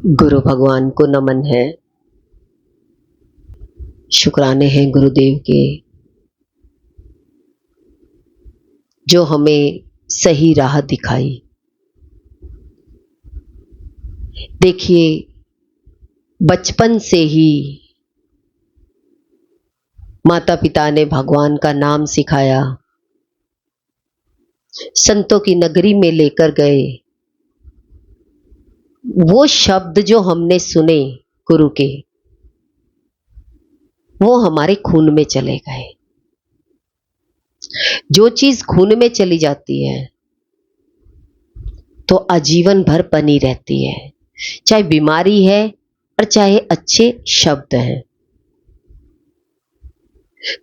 गुरु भगवान को नमन है। शुक्राने हैं गुरुदेव के, जो हमें सही राह दिखाई। देखिए, बचपन से ही माता पिता ने भगवान का नाम सिखाया, संतों की नगरी में लेकर गए। वो शब्द जो हमने सुने गुरु के, वो हमारे खून में चले गए। जो चीज खून में चली जाती है तो आजीवन भर बनी रहती है, चाहे बीमारी है और चाहे अच्छे शब्द हैं।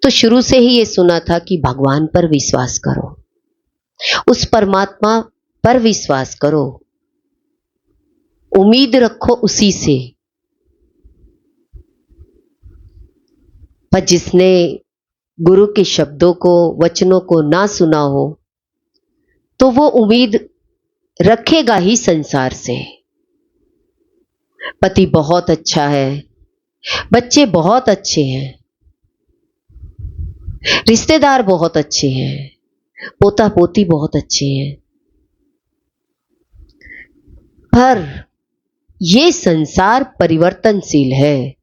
तो शुरू से ही ये सुना था कि भगवान पर विश्वास करो, उस परमात्मा पर विश्वास करो, उम्मीद रखो उसी से। पर जिसने गुरु के शब्दों को, वचनों को ना सुना हो, तो वो उम्मीद रखेगा ही संसार से। पति बहुत अच्छा है, बच्चे बहुत अच्छे हैं, रिश्तेदार बहुत अच्छे हैं, पोता पोती बहुत अच्छे हैं, पर ये संसार परिवर्तनशील है,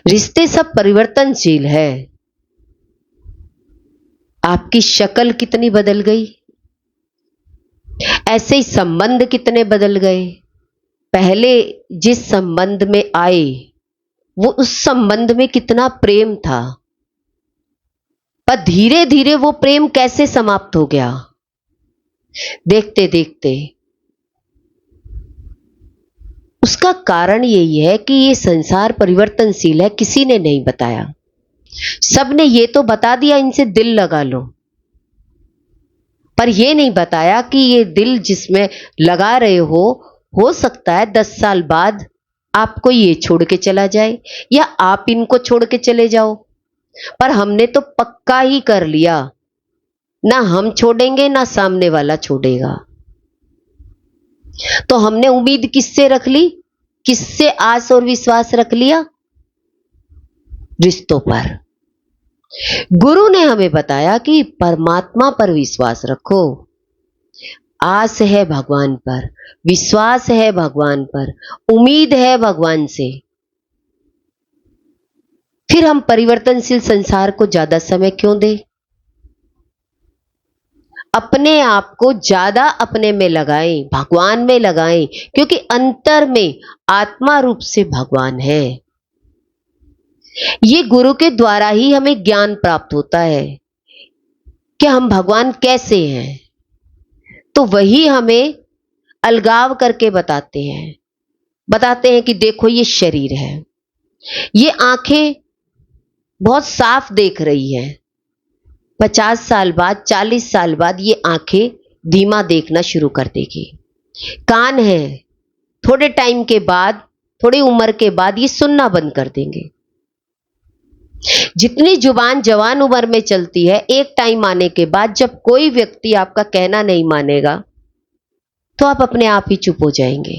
रिश्ते सब परिवर्तनशील है। आपकी शक्ल कितनी बदल गई, ऐसे ही संबंध कितने बदल गए। पहले जिस संबंध में आए, वो उस संबंध में कितना प्रेम था, पर धीरे धीरे वो प्रेम कैसे समाप्त हो गया। देखते देखते उसका कारण यही है कि ये संसार परिवर्तनशील है। किसी ने नहीं बताया, सबने ये तो बता दिया इनसे दिल लगा लो, पर ये नहीं बताया कि ये दिल जिसमें लगा रहे हो सकता है 10 साल बाद आपको ये छोड़ के चला जाए या आप इनको छोड़ के चले जाओ। पर हमने तो पक्का ही कर लिया, ना हम छोड़ेंगे ना सामने वाला छोड़ेगा। तो हमने उम्मीद किससे रख ली, किससे आस और विश्वास रख लिया? रिश्तों पर। गुरु ने हमें बताया कि परमात्मा पर विश्वास रखो। आस है भगवान पर, विश्वास है भगवान पर, उम्मीद है भगवान से। फिर हम परिवर्तनशील संसार को ज्यादा समय क्यों दें? अपने आप को ज्यादा अपने में लगाएं, भगवान में लगाएं, क्योंकि अंतर में आत्मा रूप से भगवान है। ये गुरु के द्वारा ही हमें ज्ञान प्राप्त होता है कि हम भगवान कैसे हैं। तो वही हमें अलगाव करके बताते हैं कि देखो ये शरीर है, ये आंखें बहुत साफ देख रही है, 50 साल बाद, 40 साल बाद ये आंखें धीमा देखना शुरू कर देगी। कान है, थोड़े टाइम के बाद, थोड़ी उम्र के बाद ये सुनना बंद कर देंगे। जितनी जुबान जवान उम्र में चलती है, एक टाइम आने के बाद जब कोई व्यक्ति आपका कहना नहीं मानेगा तो आप अपने आप ही चुप हो जाएंगे।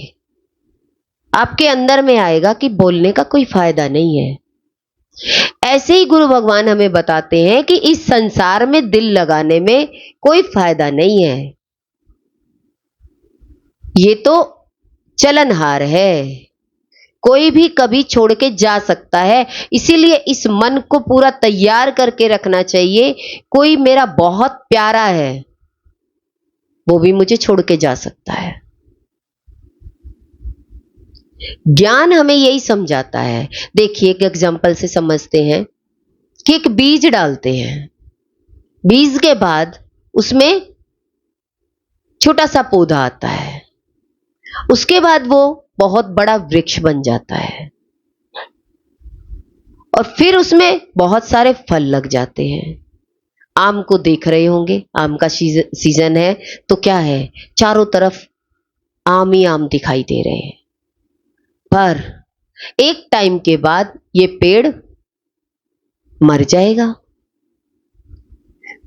आपके अंदर में आएगा कि बोलने का कोई फायदा नहीं है। ऐसे ही गुरु भगवान हमें बताते हैं कि इस संसार में दिल लगाने में कोई फायदा नहीं है, ये तो चलनहार है, कोई भी कभी छोड़ के जा सकता है। इसीलिए इस मन को पूरा तैयार करके रखना चाहिए, कोई मेरा बहुत प्यारा है, वो भी मुझे छोड़ के जा सकता है। ज्ञान हमें यही समझाता है। देखिए, एक एग्जांपल से समझते हैं कि एक बीज डालते हैं, बीज के बाद उसमें छोटा सा पौधा आता है, उसके बाद वो बहुत बड़ा वृक्ष बन जाता है और फिर उसमें बहुत सारे फल लग जाते हैं। आम को देख रहे होंगे, आम का सीजन है तो क्या है, चारों तरफ आम ही आम दिखाई दे रहे हैं। पर एक टाइम के बाद ये पेड़ मर जाएगा।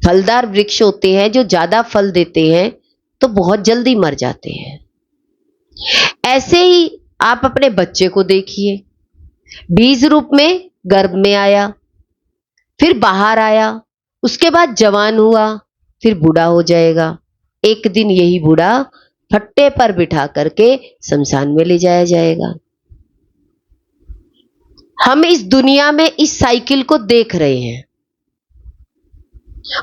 फलदार वृक्ष होते हैं जो ज्यादा फल देते हैं तो बहुत जल्दी मर जाते हैं। ऐसे ही आप अपने बच्चे को देखिए, बीज रूप में गर्भ में आया, फिर बाहर आया, उसके बाद जवान हुआ, फिर बूढ़ा हो जाएगा। एक दिन यही बूढ़ा फट्टे पर बिठा करके शमशान में ले जाया जाएगा। हम इस दुनिया में इस साइकिल को देख रहे हैं,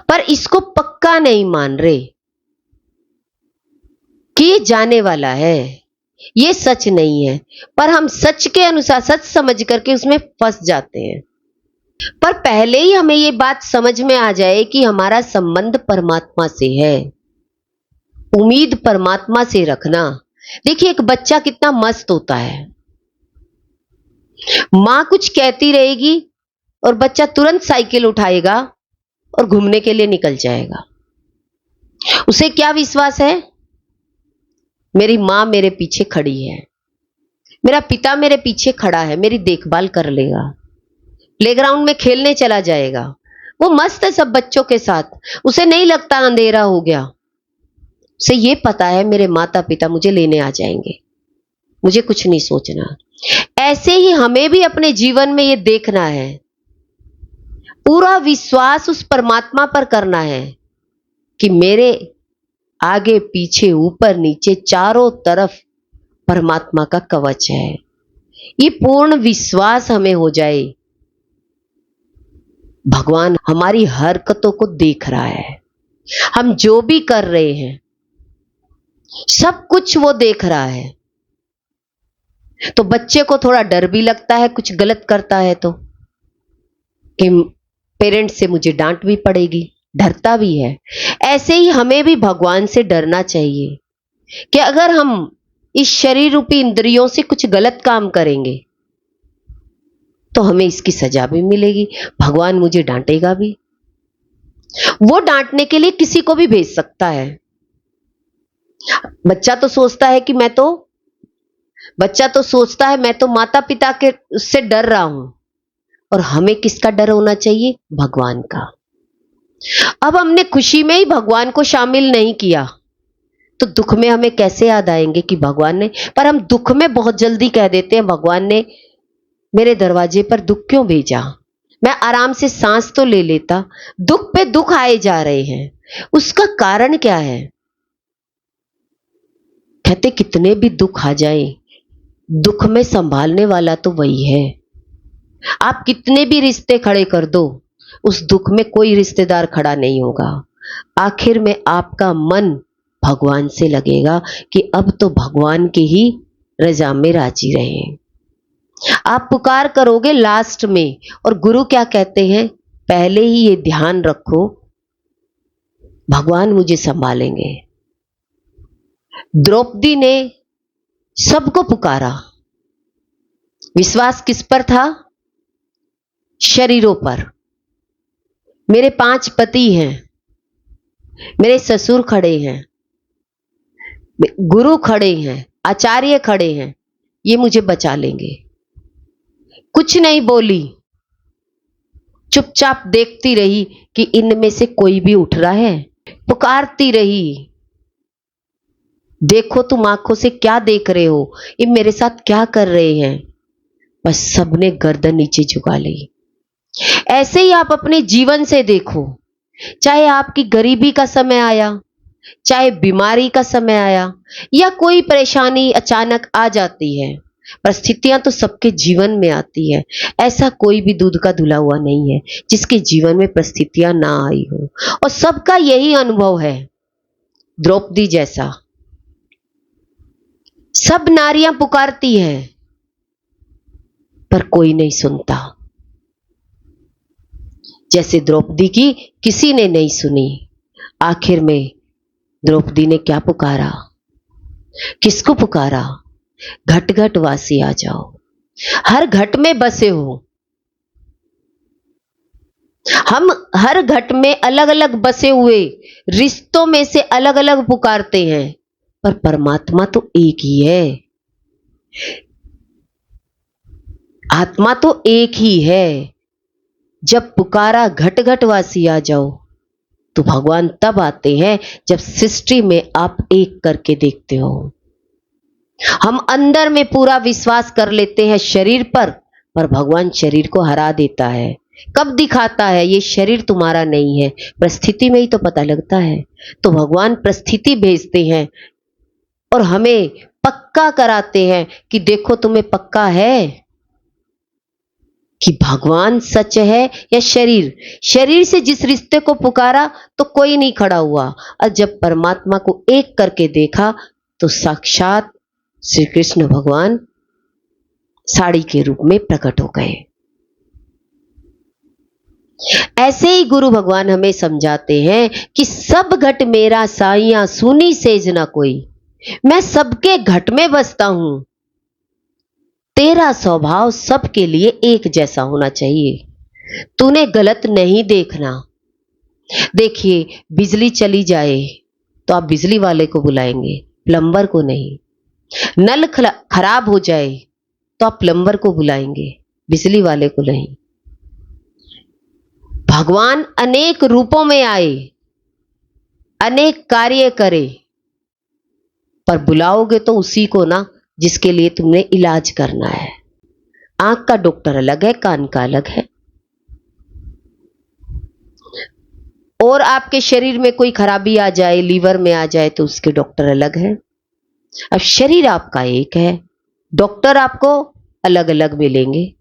पर इसको पक्का नहीं मान रहे कि ये जाने वाला है, ये सच नहीं है। पर हम सच के अनुसार सच समझ करके उसमें फंस जाते हैं। पर पहले ही हमें ये बात समझ में आ जाए कि हमारा संबंध परमात्मा से है, उम्मीद परमात्मा से रखना। देखिए, एक बच्चा कितना मस्त होता है, मां कुछ कहती रहेगी और बच्चा तुरंत साइकिल उठाएगा और घूमने के लिए निकल जाएगा। उसे क्या विश्वास है, मेरी मां मेरे पीछे खड़ी है, मेरा पिता मेरे पीछे खड़ा है, मेरी देखभाल कर लेगा। प्लेग्राउंड में खेलने चला जाएगा, वो मस्त है सब बच्चों के साथ, उसे नहीं लगता अंधेरा हो गया। उसे ये पता है मेरे माता पिता मुझे लेने आ जाएंगे, मुझे कुछ नहीं सोचना। ऐसे ही हमें भी अपने जीवन में ये देखना है, पूरा विश्वास उस परमात्मा पर करना है कि मेरे आगे पीछे ऊपर नीचे चारों तरफ परमात्मा का कवच है। ये पूर्ण विश्वास हमें हो जाए, भगवान हमारी हरकतों को देख रहा है, हम जो भी कर रहे हैं सब कुछ वो देख रहा है। तो बच्चे को थोड़ा डर भी लगता है कुछ गलत करता है तो, कि पेरेंट्स से मुझे डांट भी पड़ेगी, डरता भी है। ऐसे ही हमें भी भगवान से डरना चाहिए कि अगर हम इस शरीर रूपी इंद्रियों से कुछ गलत काम करेंगे तो हमें इसकी सजा भी मिलेगी, भगवान मुझे डांटेगा भी। वो डांटने के लिए किसी को भी भेज सकता है। बच्चा तो सोचता है मैं तो माता पिता के उससे डर रहा हूं, और हमें किसका डर होना चाहिए, भगवान का। अब हमने खुशी में ही भगवान को शामिल नहीं किया तो दुख में हमें कैसे याद आएंगे कि भगवान ने। पर हम दुख में बहुत जल्दी कह देते हैं, भगवान ने मेरे दरवाजे पर दुख क्यों भेजा, मैं आराम से सांस तो ले लेता, दुख पे दुख आए जा रहे हैं। उसका कारण क्या है, कहते कितने भी दुख आ जाए, दुख में संभालने वाला तो वही है। आप कितने भी रिश्ते खड़े कर दो, उस दुख में कोई रिश्तेदार खड़ा नहीं होगा। आखिर में आपका मन भगवान से लगेगा कि अब तो भगवान की ही रजा में राजी रहे। आप पुकार करोगे लास्ट में, और गुरु क्या कहते हैं, पहले ही ये ध्यान रखो भगवान मुझे संभालेंगे। द्रौपदी ने सबको पुकारा, विश्वास किस पर था, शरीरों पर। मेरे 5 पति हैं, मेरे ससुर खड़े हैं, गुरु खड़े हैं, आचार्य खड़े हैं, ये मुझे बचा लेंगे। कुछ नहीं बोली, चुपचाप देखती रही कि इनमें से कोई भी उठ रहा है। पुकारती रही, देखो तुम आंखों से क्या देख रहे हो, ये मेरे साथ क्या कर रहे हैं। बस सबने गर्दन नीचे झुका ली। ऐसे ही आप अपने जीवन से देखो, चाहे आपकी गरीबी का समय आया, चाहे बीमारी का समय आया, या कोई परेशानी अचानक आ जाती है। परिस्थितियां तो सबके जीवन में आती है, ऐसा कोई भी दूध का धुला हुआ नहीं है जिसके जीवन में परिस्थितियां ना आई हो, और सबका यही अनुभव है द्रौपदी जैसा। सब नारियां पुकारती हैं पर कोई नहीं सुनता। जैसे द्रौपदी की किसी ने नहीं सुनी, आखिर में द्रौपदी ने क्या पुकारा, किसको पुकारा, घट घट वासी आ जाओ। हर घट में बसे हो, हम हर घट में अलग अलग बसे हुए रिश्तों में से अलग अलग पुकारते हैं, पर परमात्मा तो एक ही है, आत्मा तो एक ही है। जब पुकारा घट घट वासी आ जाओ, तो भगवान तब आते हैं जब सृष्टि में आप एक करके देखते हो। हम अंदर में पूरा विश्वास कर लेते हैं शरीर पर भगवान शरीर को हरा देता है। कब दिखाता है? ये शरीर तुम्हारा नहीं है, परिस्थिति में ही तो पता लगता है। तो भगवान परिस्थिति भेजते हैं और हमें पक्का कराते हैं कि देखो तुम्हें पक्का है कि भगवान सच है या शरीर। शरीर से जिस रिश्ते को पुकारा तो कोई नहीं खड़ा हुआ, और जब परमात्मा को एक करके देखा तो साक्षात श्री कृष्ण भगवान साड़ी के रूप में प्रकट हो गए। ऐसे ही गुरु भगवान हमें समझाते हैं कि सब घट मेरा साइया सुनी सेज ना कोई, मैं सबके घट में बसता हूं, तेरा स्वभाव सबके लिए एक जैसा होना चाहिए, तूने गलत नहीं देखना। देखिए, बिजली चली जाए तो आप बिजली वाले को बुलाएंगे, प्लम्बर को नहीं। नल खराब हो जाए तो आप प्लम्बर को बुलाएंगे, बिजली वाले को नहीं। भगवान अनेक रूपों में आए, अनेक कार्य करे, पर बुलाओगे तो उसी को ना जिसके लिए तुमने इलाज करना है। आंख का डॉक्टर अलग है, कान का अलग है। और आपके शरीर में कोई खराबी आ जाए, लीवर में आ जाए, तो उसके डॉक्टर अलग है। अब शरीर आपका एक है, डॉक्टर आपको अलग अलग मिलेंगे।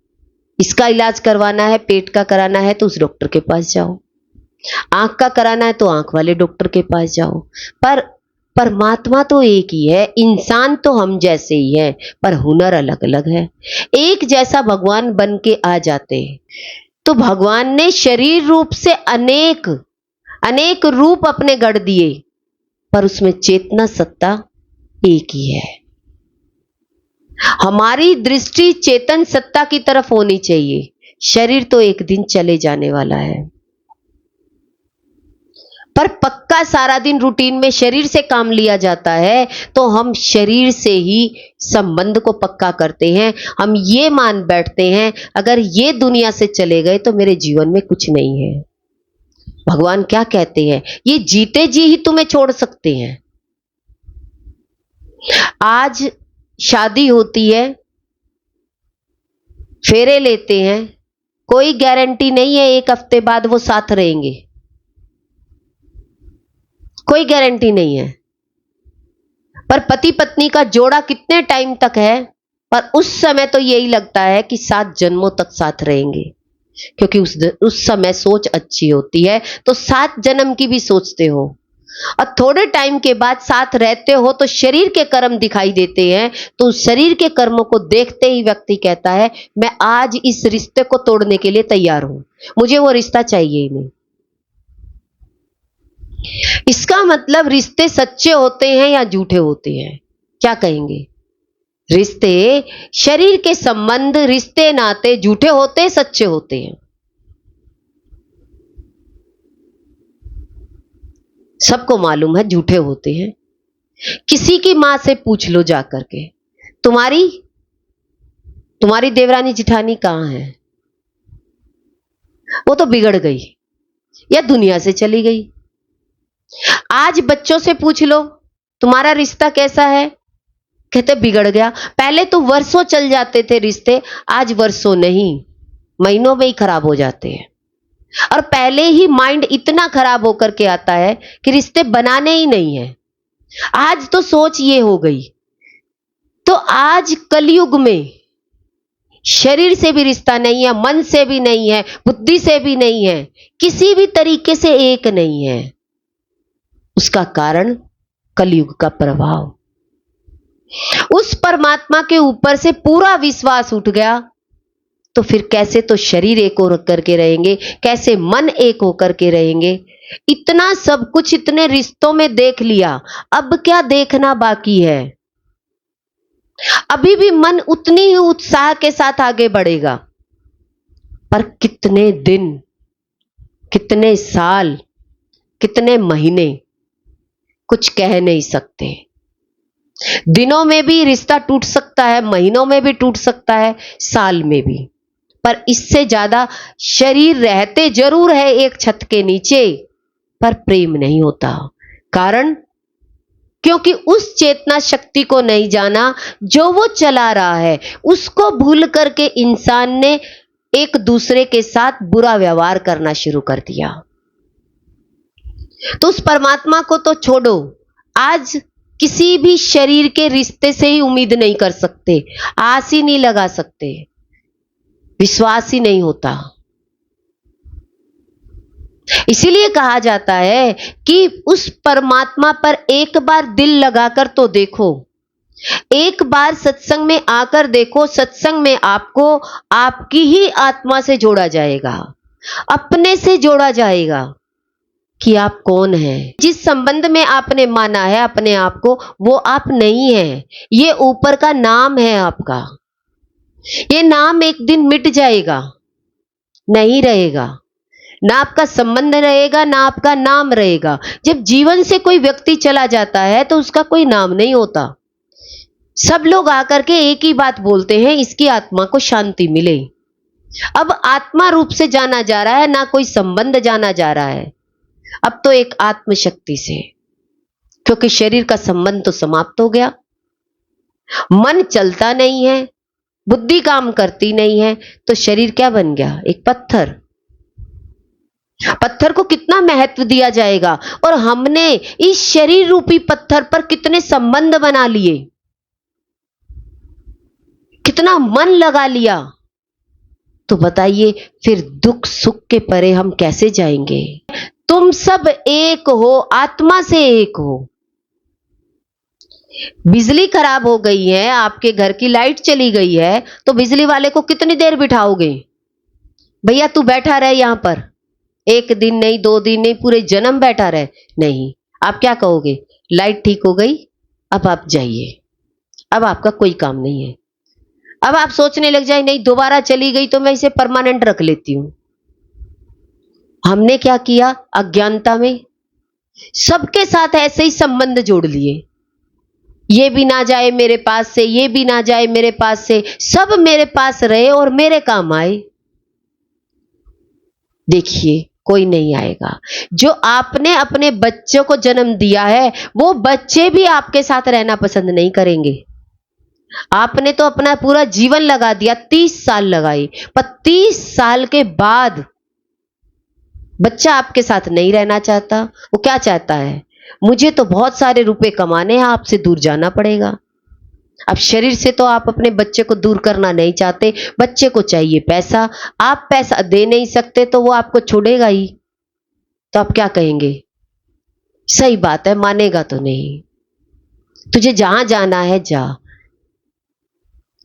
इसका इलाज करवाना है, पेट का कराना है तो उस डॉक्टर के पास जाओ, आंख का कराना है तो आंख वाले डॉक्टर के पास जाओ। पर परमात्मा तो एक ही है, इंसान तो हम जैसे ही है, पर हुनर अलग अलग है। एक जैसा भगवान बन के आ जाते हैं। तो भगवान ने शरीर रूप से अनेक अनेक रूप अपने गढ़ दिए, पर उसमें चेतना सत्ता एक ही है। हमारी दृष्टि चेतन सत्ता की तरफ होनी चाहिए। शरीर तो एक दिन चले जाने वाला है, पर पक्का सारा दिन रूटीन में शरीर से काम लिया जाता है तो हम शरीर से ही संबंध को पक्का करते हैं। हम ये मान बैठते हैं अगर ये दुनिया से चले गए तो मेरे जीवन में कुछ नहीं है। भगवान क्या कहते हैं? ये जीते जी ही तुम्हें छोड़ सकते हैं। आज शादी होती है, फेरे लेते हैं, कोई गारंटी नहीं है एक हफ्ते बाद वो साथ रहेंगे, कोई गारंटी नहीं है। पर पति पत्नी का जोड़ा कितने टाइम तक है? पर उस समय तो यही लगता है कि 7 जन्मों तक साथ रहेंगे, क्योंकि उस समय सोच अच्छी होती है तो 7 जन्म की भी सोचते हो। और थोड़े टाइम के बाद साथ रहते हो तो शरीर के कर्म दिखाई देते हैं, तो उस शरीर के कर्मों को देखते ही व्यक्ति कहता है मैं आज इस रिश्ते को तोड़ने के लिए तैयार हूं, मुझे वो रिश्ता चाहिए ही नहीं। इसका मतलब रिश्ते सच्चे होते हैं या झूठे होते हैं? क्या कहेंगे? रिश्ते, शरीर के संबंध, रिश्ते नाते झूठे होते हैं, सच्चे होते हैं? सबको मालूम है झूठे होते हैं। किसी की मां से पूछ लो जाकर के, तुम्हारी देवरानी जिठानी कहां है? वो तो बिगड़ गई या दुनिया से चली गई। आज बच्चों से पूछ लो तुम्हारा रिश्ता कैसा है, कहते बिगड़ गया। पहले तो वर्षों चल जाते थे रिश्ते, आज वर्षों नहीं, महीनों में ही खराब हो जाते हैं। और पहले ही माइंड इतना खराब होकर के आता है कि रिश्ते बनाने ही नहीं है। आज तो सोच ये हो गई। तो आज कलयुग में शरीर से भी रिश्ता नहीं है, मन से भी नहीं है, बुद्धि से भी नहीं है, किसी भी तरीके से एक नहीं है। उसका कारण कलयुग का प्रभाव। उस परमात्मा के ऊपर से पूरा विश्वास उठ गया तो फिर कैसे तो शरीर एक होकर के रहेंगे, कैसे मन एक होकर के रहेंगे। इतना सब कुछ इतने रिश्तों में देख लिया, अब क्या देखना बाकी है? अभी भी मन उतनी ही उत्साह के साथ आगे बढ़ेगा, पर कितने दिन, कितने साल, कितने महीने, कुछ कह नहीं सकते। दिनों में भी रिश्ता टूट सकता है, महीनों में भी टूट सकता है, साल में भी। पर इससे ज्यादा शरीर रहते जरूर है एक छत के नीचे, पर प्रेम नहीं होता। कारण क्योंकि उस चेतना शक्ति को नहीं जाना जो वो चला रहा है। उसको भूल करके इंसान ने एक दूसरे के साथ बुरा व्यवहार करना शुरू कर दिया। तो उस परमात्मा को तो छोड़ो, आज किसी भी शरीर के रिश्ते से ही उम्मीद नहीं कर सकते, आस ही नहीं लगा सकते, विश्वास ही नहीं होता। इसीलिए कहा जाता है कि उस परमात्मा पर एक बार दिल लगाकर तो देखो, एक बार सत्संग में आकर देखो। सत्संग में आपको आपकी ही आत्मा से जोड़ा जाएगा, अपने से जोड़ा जाएगा कि आप कौन हैं। जिस संबंध में आपने माना है अपने आप को, वो आप नहीं है। ये ऊपर का नाम है आपका। ये नाम एक दिन मिट जाएगा, नहीं रहेगा। ना आपका संबंध रहेगा, ना आपका नाम रहेगा। जब जीवन से कोई व्यक्ति चला जाता है तो उसका कोई नाम नहीं होता। सब लोग आकर के एक ही बात बोलते हैं, इसकी आत्मा को शांति मिले। अब आत्मा रूप से जाना जा रहा है, ना कोई संबंध जाना जा रहा है। अब तो एक आत्म शक्ति से, क्योंकि शरीर का संबंध तो समाप्त हो गया। मन चलता नहीं है, बुद्धि काम करती नहीं है, तो शरीर क्या बन गया? एक पत्थर। पत्थर को कितना महत्व दिया जाएगा, और हमने इस शरीर रूपी पत्थर पर कितने संबंध बना लिए, कितना मन लगा लिया। तो बताइए फिर दुख सुख के परे हम कैसे जाएंगे? तुम सब एक हो, आत्मा से एक हो। बिजली खराब हो गई है, आपके घर की लाइट चली गई है, तो बिजली वाले को कितनी देर बिठाओगे? भैया तू बैठा रहे यहां पर, एक दिन नहीं, 2 दिन नहीं, पूरे जन्म बैठा रहे? नहीं। आप क्या कहोगे? लाइट ठीक हो गई, अब आप जाइए, अब आपका कोई काम नहीं है। अब आप सोचने लग जाए, नहीं दोबारा चली गई तो मैं इसे परमानेंट रख लेती हूं। हमने क्या किया? अज्ञानता में सबके साथ ऐसे ही संबंध जोड़ लिए। ये भी ना जाए मेरे पास से, ये भी ना जाए मेरे पास से, सब मेरे पास रहे और मेरे काम आए। देखिए कोई नहीं आएगा। जो आपने अपने बच्चों को जन्म दिया है, वो बच्चे भी आपके साथ रहना पसंद नहीं करेंगे। आपने तो अपना पूरा जीवन लगा दिया, 30 साल लगाई, पर 30 साल के बाद बच्चा आपके साथ नहीं रहना चाहता। वो क्या चाहता है? मुझे तो बहुत सारे रुपए कमाने हैं, आपसे दूर जाना पड़ेगा। अब शरीर से तो आप अपने बच्चे को दूर करना नहीं चाहते, बच्चे को चाहिए पैसा। आप पैसा दे नहीं सकते तो वो आपको छोड़ेगा ही। तो आप क्या कहेंगे? सही बात है, मानेगा तो नहीं। तुझे जहां जाना है जा।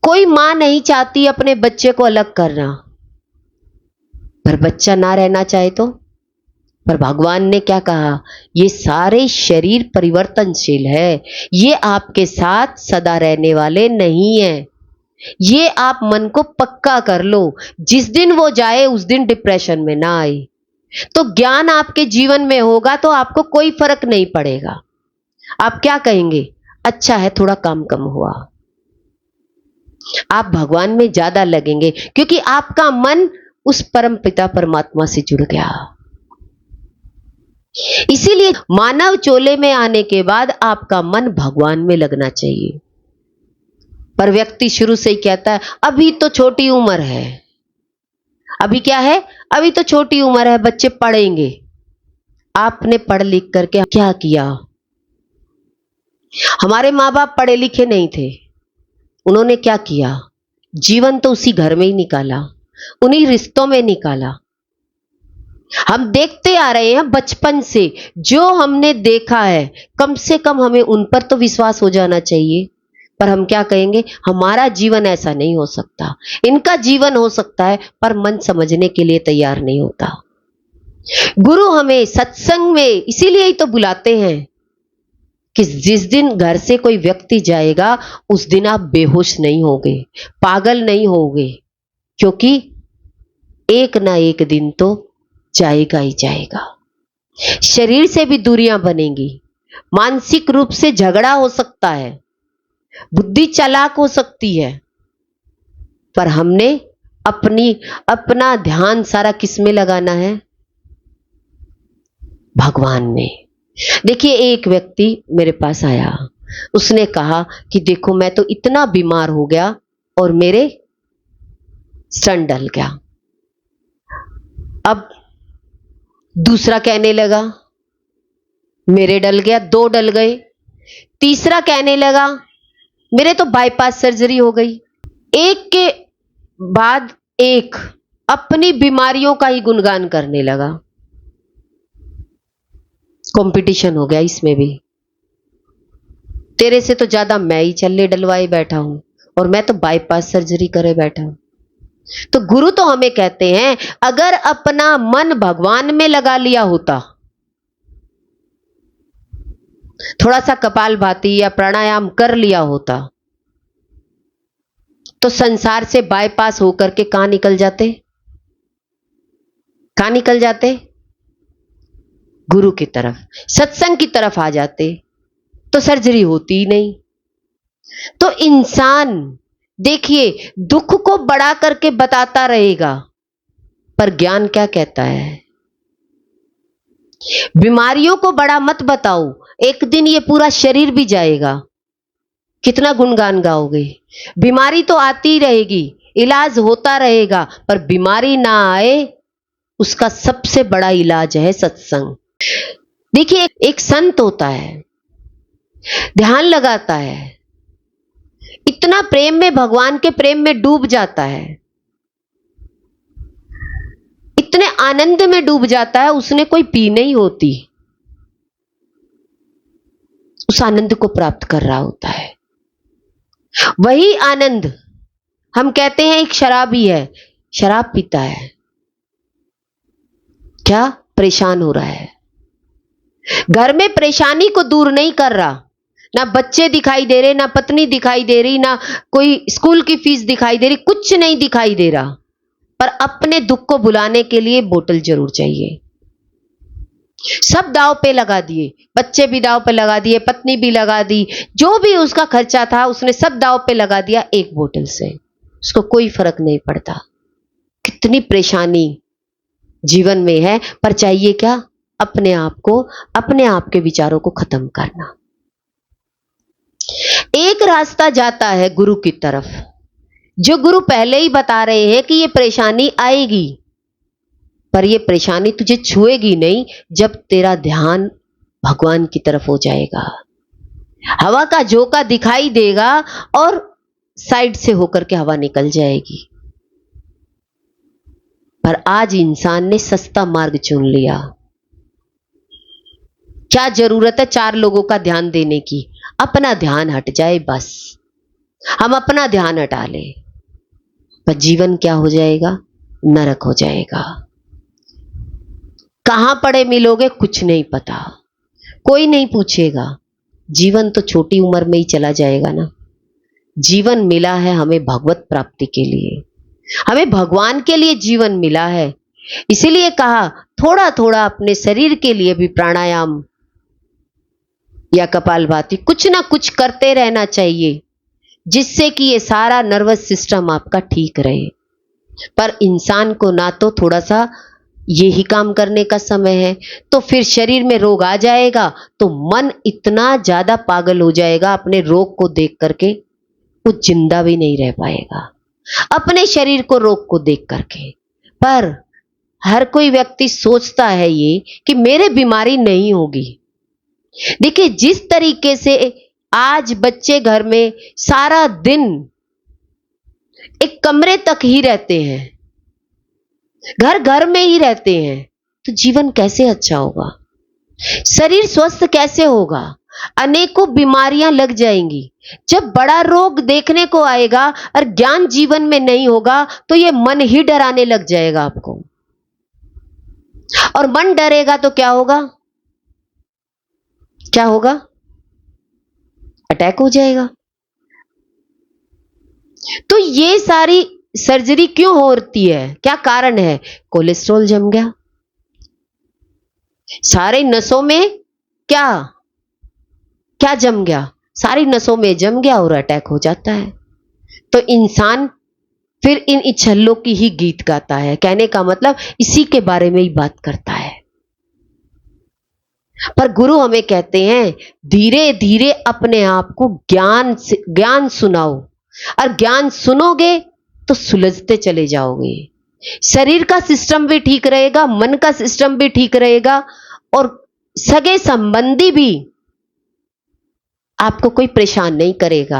कोई मां नहीं चाहती अपने बच्चे को अलग करना, पर बच्चा ना रहना चाहे तो? पर भगवान ने क्या कहा? ये सारे शरीर परिवर्तनशील है, ये आपके साथ सदा रहने वाले नहीं है। ये आप मन को पक्का कर लो, जिस दिन वो जाए उस दिन डिप्रेशन में ना आए। तो ज्ञान आपके जीवन में होगा तो आपको कोई फर्क नहीं पड़ेगा। आप क्या कहेंगे? अच्छा है थोड़ा काम कम हुआ। आप भगवान में ज्यादा लगेंगे, क्योंकि आपका मन उस परम पिता परमात्मा से जुड़ गया। इसीलिए मानव चोले में आने के बाद आपका मन भगवान में लगना चाहिए। पर व्यक्ति शुरू से ही कहता है अभी तो छोटी उम्र है। अभी क्या है? अभी तो छोटी उम्र है, बच्चे पढ़ेंगे। आपने पढ़ लिख करके क्या किया? हमारे माँ बाप पढ़े लिखे नहीं थे, उन्होंने क्या किया? जीवन तो उसी घर में ही निकाला, उन्हीं रिश्तों में निकाला। हम देखते आ रहे हैं बचपन से, जो हमने देखा है कम से कम हमें उन पर तो विश्वास हो जाना चाहिए। पर हम क्या कहेंगे? हमारा जीवन ऐसा नहीं हो सकता, इनका जीवन हो सकता है, पर मन समझने के लिए तैयार नहीं होता। गुरु हमें सत्संग में इसीलिए ही तो बुलाते हैं कि जिस दिन घर से कोई व्यक्ति जाएगा उस दिन आप बेहोश नहीं होगे, पागल नहीं होगे, क्योंकि एक ना एक दिन तो जाएगा ही जाएगा। शरीर से भी दूरियां बनेंगी, मानसिक रूप से झगड़ा हो सकता है, बुद्धि चालाक हो सकती है, पर हमने अपना ध्यान सारा किस में लगाना है? भगवान में। देखिए, एक व्यक्ति मेरे पास आया, उसने कहा कि देखो मैं तो इतना बीमार हो गया और मेरे स्तन डल गया। अब दूसरा कहने लगा मेरे डल गया, 2 डल गए। तीसरा कहने लगा मेरे तो बाईपास सर्जरी हो गई। एक के बाद एक अपनी बीमारियों का ही गुणगान करने लगा। कंपटीशन हो गया इसमें भी, तेरे से तो ज्यादा मैं ही चलने डलवाए बैठा हूं और मैं तो बाईपास सर्जरी करे बैठा हूं। तो गुरु तो हमें कहते हैं अगर अपना मन भगवान में लगा लिया होता, थोड़ा सा कपालभाति या प्राणायाम कर लिया होता, तो संसार से बाईपास होकर के कहां निकल जाते? कहां निकल जाते? गुरु की तरफ, सत्संग की तरफ आ जाते, तो सर्जरी होती ही नहीं। तो इंसान देखिए दुख को बड़ा करके बताता रहेगा, पर ज्ञान क्या कहता है? बीमारियों को बड़ा मत बताओ, एक दिन ये पूरा शरीर भी जाएगा। कितना गुणगान गाओगे? बीमारी तो आती रहेगी, इलाज होता रहेगा, पर बीमारी ना आए उसका सबसे बड़ा इलाज है सत्संग। देखिए, एक संत होता है, ध्यान लगाता है, इतना प्रेम में, भगवान के प्रेम में डूब जाता है, इतने आनंद में डूब जाता है, उसने कोई पी नहीं होती, उस आनंद को प्राप्त कर रहा होता है। वही आनंद हम कहते हैं एक शराबी है, शराब पीता है, क्या परेशान हो रहा है, घर में परेशानी को दूर नहीं कर रहा, ना बच्चे दिखाई दे रहे, ना पत्नी दिखाई दे रही, ना कोई स्कूल की फीस दिखाई दे रही, कुछ नहीं दिखाई दे रहा, पर अपने दुख को भुलाने के लिए बोतल जरूर चाहिए। सब दाव पे लगा दिए, बच्चे भी दाव पे लगा दिए, पत्नी भी लगा दी, जो भी उसका खर्चा था उसने सब दाव पे लगा दिया एक बोतल से, उसको कोई फर्क नहीं पड़ता। कितनी परेशानी जीवन में है, पर चाहिए क्या? अपने आप को, अपने आप के विचारों को खत्म करना। एक रास्ता जाता है गुरु की तरफ, जो गुरु पहले ही बता रहे हैं कि ये परेशानी आएगी, पर ये परेशानी तुझे छुएगी नहीं जब तेरा ध्यान भगवान की तरफ हो जाएगा। हवा का झोंका दिखाई देगा और साइड से होकर के हवा निकल जाएगी। पर आज इंसान ने सस्ता मार्ग चुन लिया। क्या जरूरत है 4 लोगों का ध्यान देने की? अपना ध्यान हट जाए बस, हम अपना ध्यान हटा ले, पर जीवन क्या हो जाएगा? नरक हो जाएगा। कहां पड़े मिलोगे कुछ नहीं पता, कोई नहीं पूछेगा। जीवन तो छोटी उम्र में ही चला जाएगा ना। जीवन मिला है हमें भगवत प्राप्ति के लिए, हमें भगवान के लिए जीवन मिला है। इसीलिए कहा थोड़ा थोड़ा अपने शरीर के लिए भी प्राणायाम या कपालभाति कुछ ना कुछ करते रहना चाहिए, जिससे कि ये सारा नर्वस सिस्टम आपका ठीक रहे। पर इंसान को ना तो थोड़ा सा यही काम करने का समय है, तो फिर शरीर में रोग आ जाएगा, तो मन इतना ज्यादा पागल हो जाएगा अपने रोग को देख करके, वो जिंदा भी नहीं रह पाएगा अपने शरीर को, रोग को देख करके। पर हर कोई व्यक्ति सोचता है ये कि मेरे बीमारी नहीं होगी। देखिए, जिस तरीके से आज बच्चे घर में सारा दिन एक कमरे तक ही रहते हैं, घर घर में ही रहते हैं, तो जीवन कैसे अच्छा होगा? शरीर स्वस्थ कैसे होगा? अनेकों बीमारियां लग जाएंगी। जब बड़ा रोग देखने को आएगा और ज्ञान जीवन में नहीं होगा, तो ये मन ही डराने लग जाएगा आपको, और मन डरेगा तो क्या होगा? क्या होगा? अटैक हो जाएगा। तो ये सारी सर्जरी क्यों होती है? क्या कारण है? कोलेस्ट्रॉल जम गया, सारे नसों में क्या क्या जम गया? सारी नसों में जम गया और अटैक हो जाता है। तो इंसान फिर इन इछल्लों की ही गीत गाता है। कहने का मतलब इसी के बारे में ही बात करता है। पर गुरु हमें कहते हैं धीरे धीरे अपने आप को ज्ञान सुनाओ, और ज्ञान सुनोगे तो सुलझते चले जाओगे। शरीर का सिस्टम भी ठीक रहेगा, मन का सिस्टम भी ठीक रहेगा, और सगे संबंधी भी आपको कोई परेशान नहीं करेगा,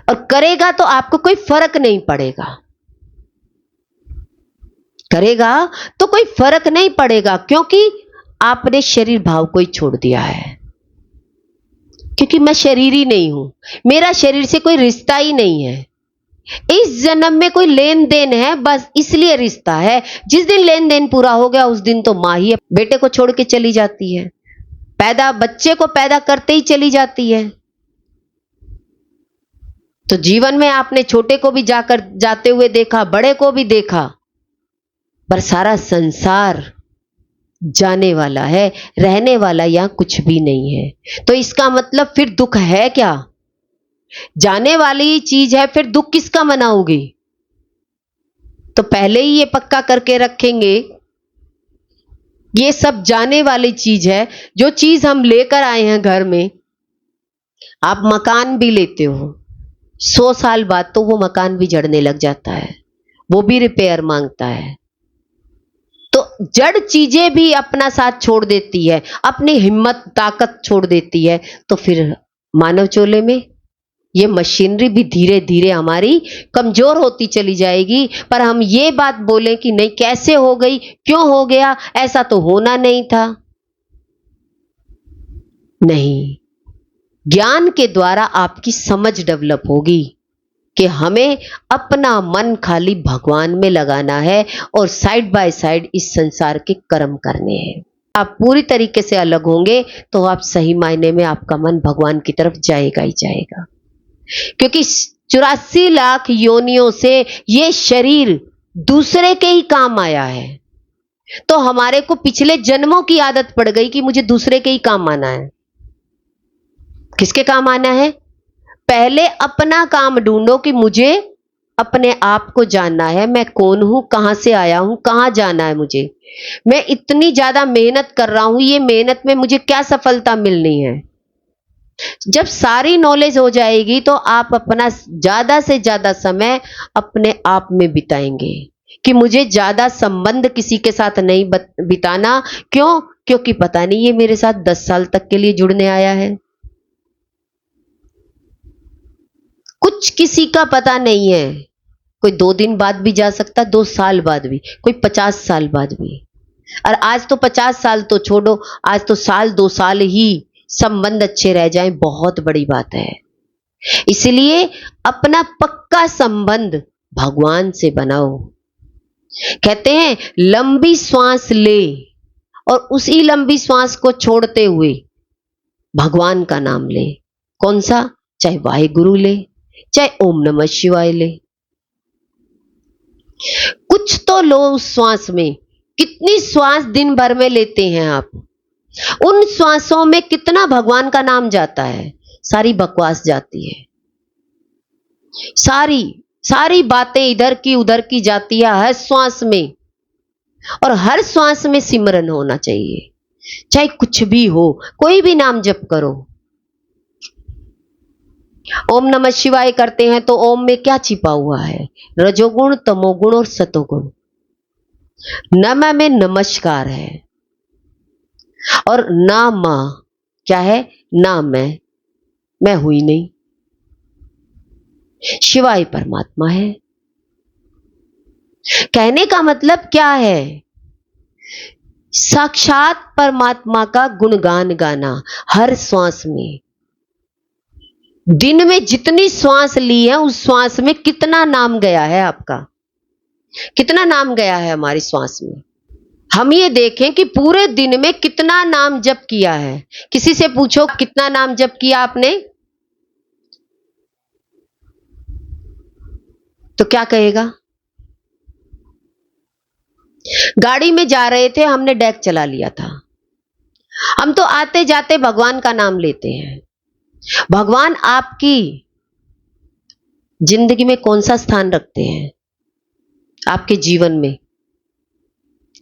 और करेगा तो आपको कोई फर्क नहीं पड़ेगा। करेगा तो कोई फर्क नहीं पड़ेगा, क्योंकि आपने शरीर भाव को ही छोड़ दिया है। क्योंकि मैं शरीरी नहीं हूं, मेरा शरीर से कोई रिश्ता ही नहीं है। इस जन्म में कोई लेन देन है, बस इसलिए रिश्ता है। जिस दिन लेन देन पूरा हो गया उस दिन तो मां ही बेटे को छोड़ के चली जाती है, बच्चे को पैदा करते ही चली जाती है। तो जीवन में आपने छोटे को भी जाते हुए देखा, बड़े को भी देखा, पर सारा संसार जाने वाला है, रहने वाला यहां कुछ भी नहीं है। तो इसका मतलब फिर दुख है क्या? जाने वाली चीज है, फिर दुख किसका मनाओगी? तो पहले ही ये पक्का करके रखेंगे, ये सब जाने वाली चीज है। जो चीज हम लेकर आए हैं घर में, आप मकान भी लेते हो, 100 साल बाद तो वो मकान भी जड़ने लग जाता है, वो भी रिपेयर मांगता है। तो जड़ चीजें भी अपना साथ छोड़ देती है, अपनी हिम्मत ताकत छोड़ देती है। तो फिर मानव चोले में ये मशीनरी भी धीरे धीरे हमारी कमजोर होती चली जाएगी। पर हम ये बात बोलें कि नहीं, कैसे हो गई, क्यों हो गया, ऐसा तो होना नहीं था। नहीं, ज्ञान के द्वारा आपकी समझ डेवलप होगी कि हमें अपना मन खाली भगवान में लगाना है, और साइड बाय साइड इस संसार के कर्म करने हैं। आप पूरी तरीके से अलग होंगे तो आप सही मायने में आपका मन भगवान की तरफ जाएगा ही जाएगा। क्योंकि 84 लाख योनियों से ये शरीर दूसरे के ही काम आया है। तो हमारे को पिछले जन्मों की आदत पड़ गई कि मुझे दूसरे के ही काम आना है। किसके काम आना है? पहले अपना काम ढूंढो कि मुझे अपने आप को जानना है, मैं कौन हूं, कहां से आया हूं, कहां जाना है मुझे। मैं इतनी ज्यादा मेहनत कर रहा हूं, ये मेहनत में मुझे क्या सफलता मिलनी है। जब सारी नॉलेज हो जाएगी तो आप अपना ज्यादा से ज्यादा समय अपने आप में बिताएंगे कि मुझे ज्यादा संबंध किसी के साथ नहीं बिताना। क्यों? क्योंकि पता नहीं ये मेरे साथ 10 साल तक के लिए जुड़ने आया है। कुछ किसी का पता नहीं है, कोई 2 दिन बाद भी जा सकता, 2 साल बाद भी, कोई 50 साल बाद भी। और आज तो 50 साल तो छोड़ो, आज तो साल 2 साल ही संबंध अच्छे रह जाएं, बहुत बड़ी बात है। इसलिए अपना पक्का संबंध भगवान से बनाओ। कहते हैं लंबी श्वास ले, और उसी लंबी श्वास को छोड़ते हुए भगवान का नाम ले। कौन सा? चाहे वाहिगुरु ले, चाहे ओम नमः शिवाय ले, कुछ तो लो उस श्वास में। कितनी श्वास दिन भर में लेते हैं आप? उन श्वासों में कितना भगवान का नाम जाता है? सारी बकवास जाती है, सारी बातें इधर की उधर की जाती है हर श्वास में। और हर श्वास में सिमरन होना चाहिए, चाहे कुछ भी हो, कोई भी नाम जप करो। ओम नमः शिवाय करते हैं तो ओम में क्या छिपा हुआ है? रजोगुण, तमोगुण और सतोगुण। नमः में नमस्कार है, और नाम क्या है? नाम मैं हुई नहीं। शिवाय परमात्मा है। कहने का मतलब क्या है? साक्षात परमात्मा का गुणगान गाना हर श्वास में। दिन में जितनी श्वास ली है उस श्वास में कितना नाम गया है आपका? कितना नाम गया है हमारी श्वास में? हम ये देखें कि पूरे दिन में कितना नाम जप किया है। किसी से पूछो कितना नाम जप किया आपने, तो क्या कहेगा? गाड़ी में जा रहे थे, हमने डेक चला लिया था। हम तो आते जाते भगवान का नाम लेते हैं। भगवान आपकी जिंदगी में कौन सा स्थान रखते हैं? आपके जीवन में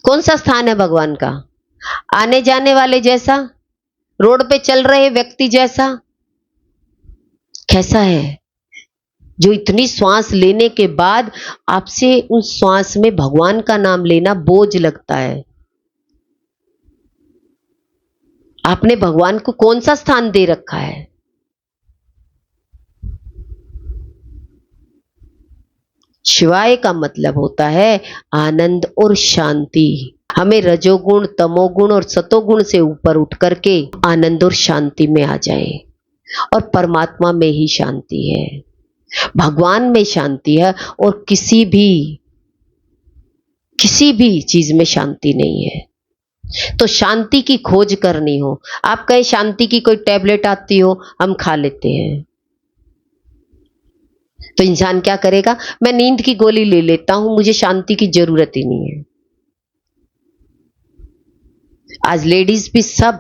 कौन सा स्थान है भगवान का? आने जाने वाले जैसा? रोड पे चल रहे व्यक्ति जैसा? कैसा है? जो इतनी श्वास लेने के बाद आपसे उस श्वास में भगवान का नाम लेना बोझ लगता है। आपने भगवान को कौन सा स्थान दे रखा है? शिवाय का मतलब होता है आनंद और शांति। हमें रजोगुण, तमोगुण और सतोगुण से ऊपर उठ करके आनंद और शांति में आ जाए, और परमात्मा में ही शांति है, भगवान में शांति है, और किसी भी चीज में शांति नहीं है। तो शांति की खोज करनी हो, आप कहें शांति की कोई टैबलेट आती हो, हम खा लेते हैं, तो इंसान क्या करेगा? मैं नींद की गोली ले लेता हूं, मुझे शांति की जरूरत ही नहीं है। आज लेडीज भी सब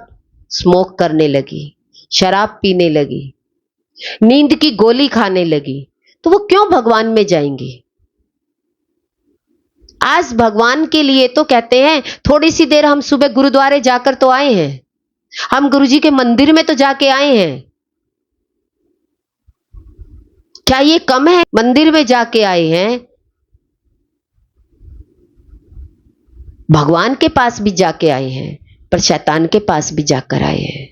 स्मोक करने लगी, शराब पीने लगी, नींद की गोली खाने लगी, तो वो क्यों भगवान में जाएंगी? आज भगवान के लिए तो कहते हैं थोड़ी सी देर हम सुबह गुरुद्वारे जाकर तो आए हैं, हम गुरुजी के मंदिर में तो जाके आए हैं। क्या ये कम है? मंदिर में जाके आए हैं, भगवान के पास भी जाके आए हैं, पर शैतान के पास भी जाकर आए हैं।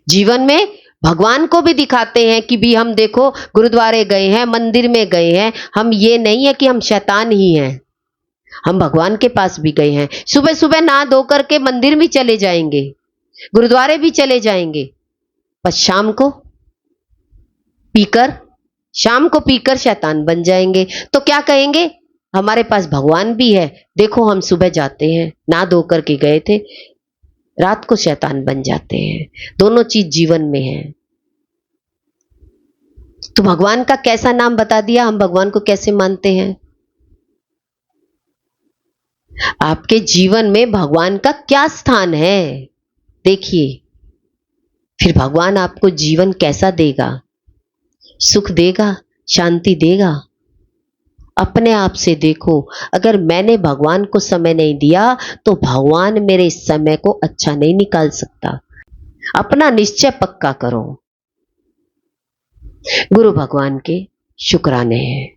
जीवन में भगवान को भी दिखाते हैं कि भी हम देखो गुरुद्वारे गए हैं, मंदिर में गए हैं, हम ये नहीं है कि हम शैतान ही हैं, हम भगवान के पास भी गए हैं। सुबह सुबह नहा धो करके मंदिर भी चले जाएंगे, गुरुद्वारे भी चले जाएंगे, पर शाम को पीकर शैतान बन जाएंगे। तो क्या कहेंगे? हमारे पास भगवान भी है, देखो हम सुबह जाते हैं, नहा धो करके गए थे, रात को शैतान बन जाते हैं। दोनों चीज जीवन में है। तो भगवान का कैसा नाम बता दिया, हम भगवान को कैसे मानते हैं? आपके जीवन में भगवान का क्या स्थान है, देखिए, फिर भगवान आपको जीवन कैसा देगा, सुख देगा, शांति देगा। अपने आप से देखो, अगर मैंने भगवान को समय नहीं दिया तो भगवान मेरे इस समय को अच्छा नहीं निकाल सकता। अपना निश्चय पक्का करो। गुरु भगवान के शुक्राने हैं।